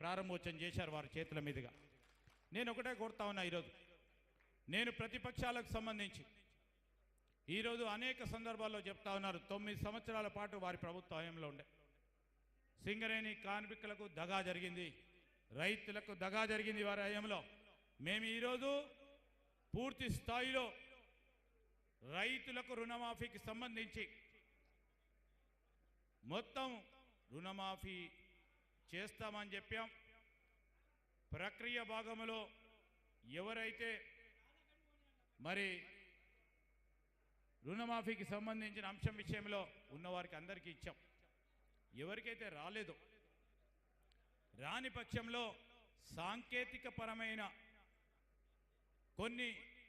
ప్రారంభోత్సవం చేశారు వారి చేతుల మీదుగా. నేను ఒకటే కోరుతా ఉన్నా, ఈరోజు నేను ప్రతిపక్షాలకు సంబంధించి ఈరోజు అనేక సందర్భాల్లో చెప్తా ఉన్నారు, 9 సంవత్సరాల పాటు వారి ప్రభుత్వ హయాంలో ఉండే సింగరేణి కార్మికులకు దగా జరిగింది, రైతులకు దగా జరిగింది వారి హయాంలో. మేము ఈరోజు పూర్తి స్థాయిలో రైతులకు రుణమాఫీకి సంబంధించి మొత్తం రుణమాఫీ చేస్తామని చెప్పాం. ప్రక్రియ భాగంలో ఎవరైతే మరి రుణమాఫీకి సంబంధించిన అంశం విషయంలో ఉన్నవారికి అందరికీ ఇచ్చాం. ఎవరికైతే రాలేదో, రాని పక్షంలో సాంకేతిక పరమైన కొన్ని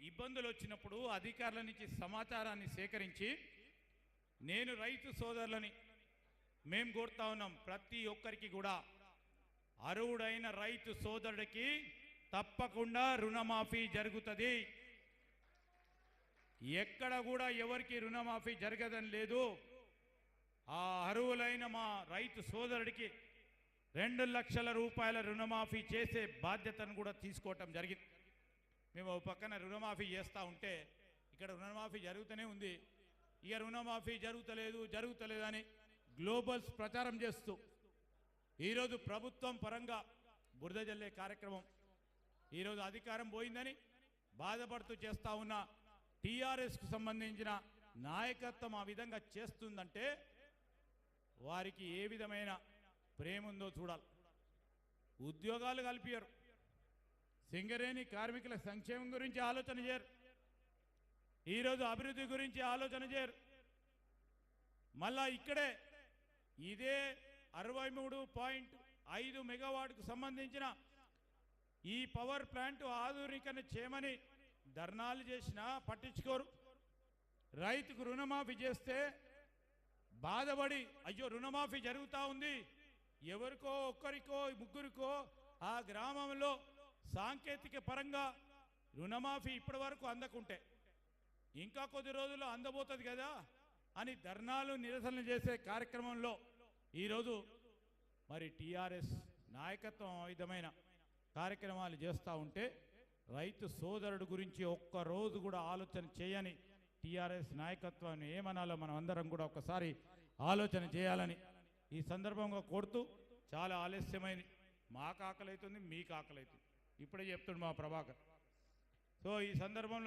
ఇబ్బందులు వచ్చినప్పుడు అధికారుల నుంచి సమాచారాన్ని సేకరించి నేను రైతు సోదరులని మేము కోరుతా ఉన్నాం, ప్రతి ఒక్కరికి కూడా అర్హుడైన రైతు సోదరుడికి తప్పకుండా రుణమాఫీ జరుగుతుంది. ఎక్కడ కూడా ఎవరికి రుణమాఫీ జరగదని లేదు. ఆ అర్హులైన మా రైతు సోదరుడికి 2 లక్షల రూపాయల రుణమాఫీ చేసే బాధ్యతను కూడా తీసుకోవటం జరిగింది. మేము ఒక పక్కన రుణమాఫీ చేస్తూ ఉంటే ఇక్కడ రుణమాఫీ జరుగుతూనే ఉంది. ఇక రుణమాఫీ జరుగుతలేదని గ్లోబల్స్ ప్రచారం చేస్తూ ఈరోజు ప్రభుత్వం పరంగా బురద జల్లే కార్యక్రమం, ఈరోజు అధికారం పోయిందని బాధపడుతూ చేస్తూ ఉన్న టీఆర్ఎస్కు సంబంధించిన నాయకత్వం ఆ విధంగా చేస్తుందంటే వారికి ఏ విధమైన ప్రేమ ఉందో చూడాలి. ఉద్యోగాలు కల్పించరు, సింగరేణి కార్మికుల సంక్షేమం గురించి ఆలోచన చేయరు, ఈరోజు అభివృద్ధి గురించి ఆలోచన చేయరు. మళ్ళా ఇక్కడే ఇదే 63.5 మెగావాట్కు సంబంధించిన ఈ పవర్ ప్లాంట్ ఆధునికరణ చేయమని ధర్నాలు చేసినా పట్టించుకోరు. రైతుకు రుణమాఫీ చేస్తే బాధపడి అయ్యో రుణమాఫీ జరుగుతూ ఉంది, ఎవరికో ఒక్కరికో ముగ్గురికో ఆ గ్రామంలో సాంకేతిక పరంగా రుణమాఫీ ఇప్పటి వరకు అందకుంటే ఇంకా కొద్ది రోజుల్లో అందబోతుంది కదా అని ధర్నాలు నిరసనలు చేసే కార్యక్రమంలో ఈరోజు మరి టీఆర్ఎస్ నాయకత్వం విధమైన కార్యక్రమాలు చేస్తూ ఉంటే రైతు సోదరుడు గురించి ఒక్కరోజు కూడా ఆలోచన చేయని టీఆర్ఎస్ నాయకత్వాన్ని ఏమనాలో మనం అందరం కూడా ఒక్కసారి ఆలోచన చేయాలని ఈ సందర్భంగా కోరుతూ, చాలా ఆలస్యమైంది, మాకు ఆకలి అవుతుంది, మీకు ఆకలి అవుతుంది, ఇప్పుడే చెప్తుండు మా ప్రభాకర్. సో ఈ సందర్భంలో